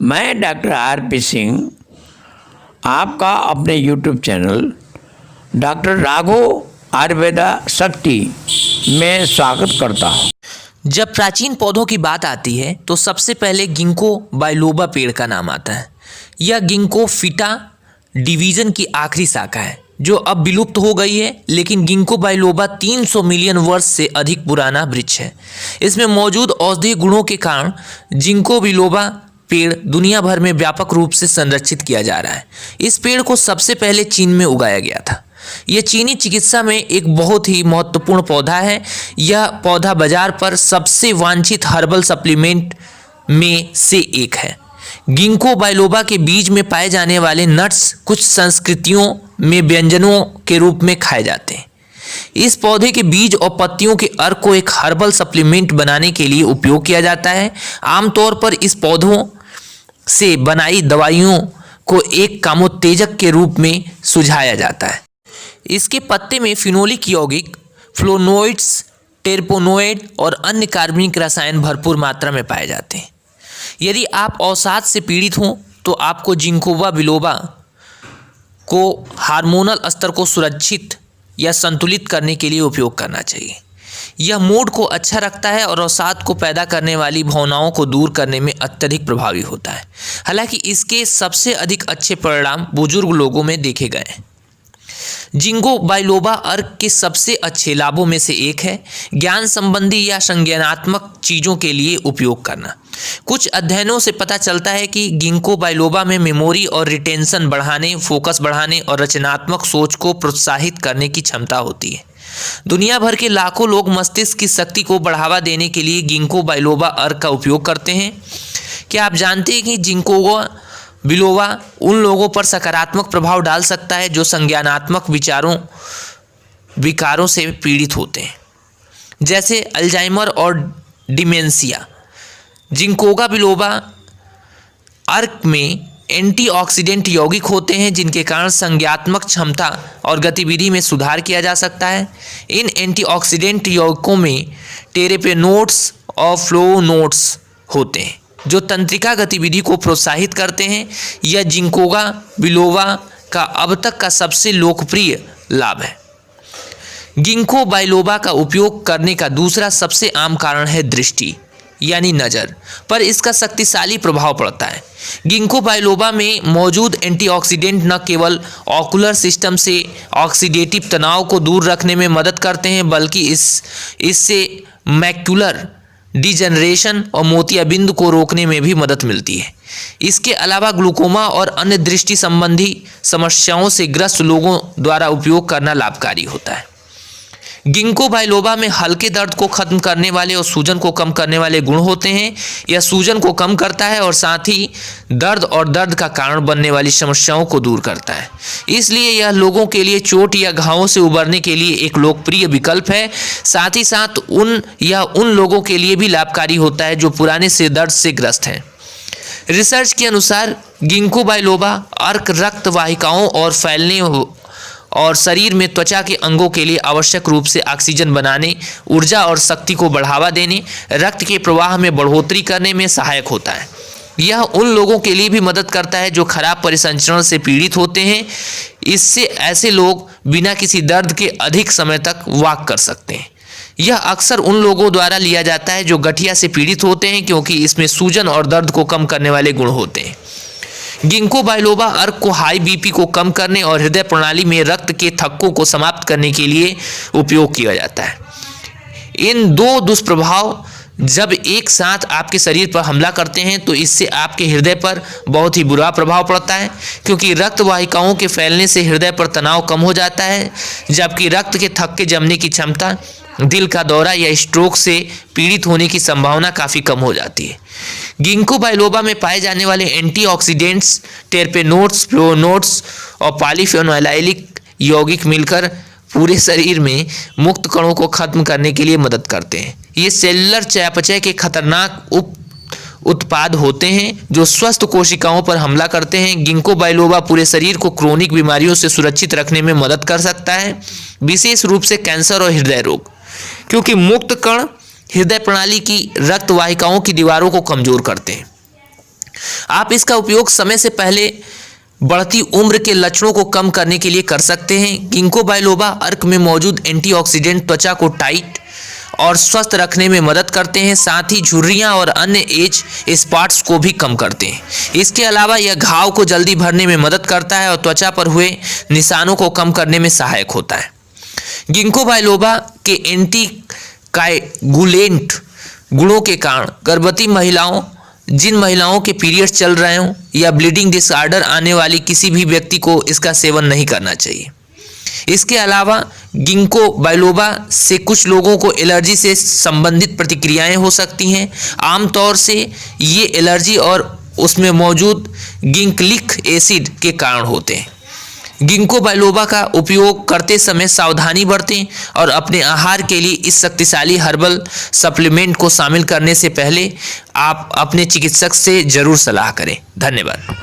मैं doctor RP. Singh आपका अपने YouTube channel doctor Raghav Ayurveda शक्ति में स्वागत करता हूँ। जब प्राचीन पौधों की बात आती है तो सबसे पहले गिंको बाइलोबा पेड़ का नाम आता है। यह गिंको फिटा डिवीजन की आखिरी शाखा है जो अब विलुप्त हो गई है, लेकिन गिंको बाइलोबा 300 मिलियन वर्ष से अधिक पुराना वृक्ष है। इसमें मौजूद औषधीय गुणों के कारण जिंको बिलोबा पेड़ दुनिया भर में व्यापक रूप से संरक्षित किया जा रहा है। इस पेड़ को सबसे पहले चीन में उगाया गया था। यह चीनी चिकित्सा में एक बहुत ही महत्वपूर्ण पौधा है। यह पौधा बाजार पर सबसे वांछित हर्बल सप्लीमेंट में से एक है। गिंको बाइलोबा के बीज में पाए जाने वाले नट्स कुछ संस्कृतियों में व्यंजनों के रूप में खाए जाते हैं। इस पौधे के बीज और पत्तियों के अर्क को एक हर्बल सप्लीमेंट बनाने के लिए उपयोग किया जाता है। आमतौर पर इस पौधों से बनाई दवाइयों को एक कामोत्तेजक के रूप में सुझाया जाता है। इसके पत्ते में फिनोलिक यौगिक, फ्लोनोइड्स, टेरपेनोइड और अन्य कार्बनिक रसायन भरपूर मात्रा में पाए जाते हैं। यदि आप अवसाद से पीड़ित हों तो आपको जिंकोबा बिलोबा को हार्मोनल स्तर को सुरक्षित या संतुलित करने के लिए उपयोग करना चाहिए। यह मूड को अच्छा रखता है और अवसाद को पैदा करने वाली भावनाओं को दूर करने में अत्यधिक प्रभावी होता है। हालांकि इसके सबसे अधिक अच्छे परिणाम बुजुर्ग लोगों में देखे गए हैं। जिंको बाइलोबा अर्क के सबसे अच्छे लाभों में से एक है ज्ञान संबंधी या संज्ञानात्मक चीज़ों के लिए उपयोग करना। कुछ अध्ययनों से पता चलता है कि गिंको बाइलोबा में मेमोरी और रिटेंशन बढ़ाने, फोकस बढ़ाने और रचनात्मक सोच को प्रोत्साहित करने की क्षमता होती है। दुनिया भर के लाखों लोग मस्तिष्क की शक्ति को बढ़ावा देने के लिए गिंको बाइलोबा अर्क का उपयोग करते हैं। क्या आप जानते हैं कि जिंको बिलोबा उन लोगों पर सकारात्मक प्रभाव डाल सकता है जो संज्ञानात्मक विकारों से पीड़ित होते हैं, जैसे अल्जाइमर और डिमेंशिया। जिंकोगा बिलोबा अर्क में एंटीऑक्सीडेंट यौगिक होते हैं जिनके कारण संज्ञात्मक क्षमता और गतिविधि में सुधार किया जा सकता है। इन एंटीऑक्सीडेंट यौगिकों में टेरेपेनोइड्स और फ्लोनोइड्स होते हैं जो तंत्रिका गतिविधि को प्रोत्साहित करते हैं। यह जिंकोगा बिलोबा का अब तक का सबसे लोकप्रिय लाभ है। गिंको बाइलोबा का उपयोग करने का दूसरा सबसे आम कारण है दृष्टि यानी नज़र पर इसका शक्तिशाली प्रभाव पड़ता है। गिंको बाइलोबा में मौजूद एंटीऑक्सीडेंट न केवल ऑकुलर सिस्टम से ऑक्सीडेटिव तनाव को दूर रखने में मदद करते हैं बल्कि इससे मैक्युलर डिजनरेशन और मोतियाबिंद को रोकने में भी मदद मिलती है। इसके अलावा ग्लूकोमा और अन्य दृष्टि संबंधी समस्याओं से ग्रस्त लोगों द्वारा उपयोग करना लाभकारी होता है। गिंको बाइलोबा में हल्के दर्द को खत्म करने वाले और सूजन को कम करने वाले गुण होते हैं। यह सूजन को कम करता है और साथ ही दर्द और दर्द का कारण बनने वाली समस्याओं को दूर करता है। इसलिए यह लोगों के लिए चोट या घावों से उबरने के लिए एक लोकप्रिय विकल्प है। साथ ही साथ उन लोगों के लिए भी लाभकारी होता है जो पुराने सिर दर्द से ग्रस्त हैं। रिसर्च के अनुसार गिंको बाइलोबा अर्क रक्त वाहिकाओं और फैलने और शरीर में त्वचा के अंगों के लिए आवश्यक रूप से ऑक्सीजन बनाने, ऊर्जा और शक्ति को बढ़ावा देने, रक्त के प्रवाह में बढ़ोतरी करने में सहायक होता है। यह उन लोगों के लिए भी मदद करता है जो खराब परिसंचरण से पीड़ित होते हैं। इससे ऐसे लोग बिना किसी दर्द के अधिक समय तक वॉक कर सकते हैं। यह अक्सर उन लोगों द्वारा लिया जाता है जो गठिया से पीड़ित होते हैं क्योंकि इसमें सूजन और दर्द को कम करने वाले गुण होते हैं। गिंको बाइलोबा अर्क को हाई बीपी को कम करने और हृदय प्रणाली में रक्त के थक्कों को समाप्त करने के लिए उपयोग किया जाता है। इन दो दुष्प्रभाव जब एक साथ आपके शरीर पर हमला करते हैं तो इससे आपके हृदय पर बहुत ही बुरा प्रभाव पड़ता है क्योंकि रक्त वाहिकाओं के फैलने से हृदय पर तनाव कम हो जाता है, जबकि रक्त के थक्के जमने की क्षमता, दिल का दौरा या स्ट्रोक से पीड़ित होने की संभावना काफ़ी कम हो जाती है। गिंको बाइलोबा में पाए जाने वाले एंटीऑक्सीडेंट्स, टेरपेनोइड्स, फ्लोनोइड्स और पॉलीफेनोलाइलिक यौगिक मिलकर पूरे शरीर में मुक्त कणों को खत्म करने के लिए मदद करते हैं। ये सेलुलर चयापचय के खतरनाक उत्पाद होते हैं जो स्वस्थ कोशिकाओं पर हमला करते हैं। गिंको बाइलोबा पूरे शरीर को क्रोनिक बीमारियों से सुरक्षित रखने में मदद कर सकता है, विशेष रूप से कैंसर और हृदय रोग, क्योंकि मुक्त कण हृदय प्रणाली की रक्त वाहिकाओं की दीवारों को कमजोर करते हैं। आप इसका उपयोग समय से पहले बढ़ती उम्र के लक्षणों को कम करने के लिए कर सकते हैं। गिंको बाइलोबा अर्क में मौजूद एंटीऑक्सीडेंट त्वचा को टाइट और स्वस्थ रखने में मदद करते हैं, साथ ही झुर्रियां और अन्य एज स्पॉट्स को भी कम करते हैं। इसके अलावा यह घाव को जल्दी भरने में मदद करता है और त्वचा पर हुए निशानों को कम करने में सहायक होता है। गिंको बाइलोबा के एंटी काइगुलेंट गुणों के कारण गर्भवती महिलाओं, जिन महिलाओं के पीरियड्स चल रहे हों या ब्लीडिंग डिसऑर्डर आने वाली किसी भी व्यक्ति को इसका सेवन नहीं करना चाहिए। इसके अलावा गिंको बाइलोबा से कुछ लोगों को एलर्जी से संबंधित प्रतिक्रियाएं हो सकती हैं। आमतौर से ये एलर्जी और उसमें मौजूद गिंकलिक एसिड के कारण होते हैं। गिंको बाइलोबा का उपयोग करते समय सावधानी बरतें और अपने आहार के लिए इस शक्तिशाली हर्बल सप्लीमेंट को शामिल करने से पहले आप अपने चिकित्सक से जरूर सलाह करें। धन्यवाद।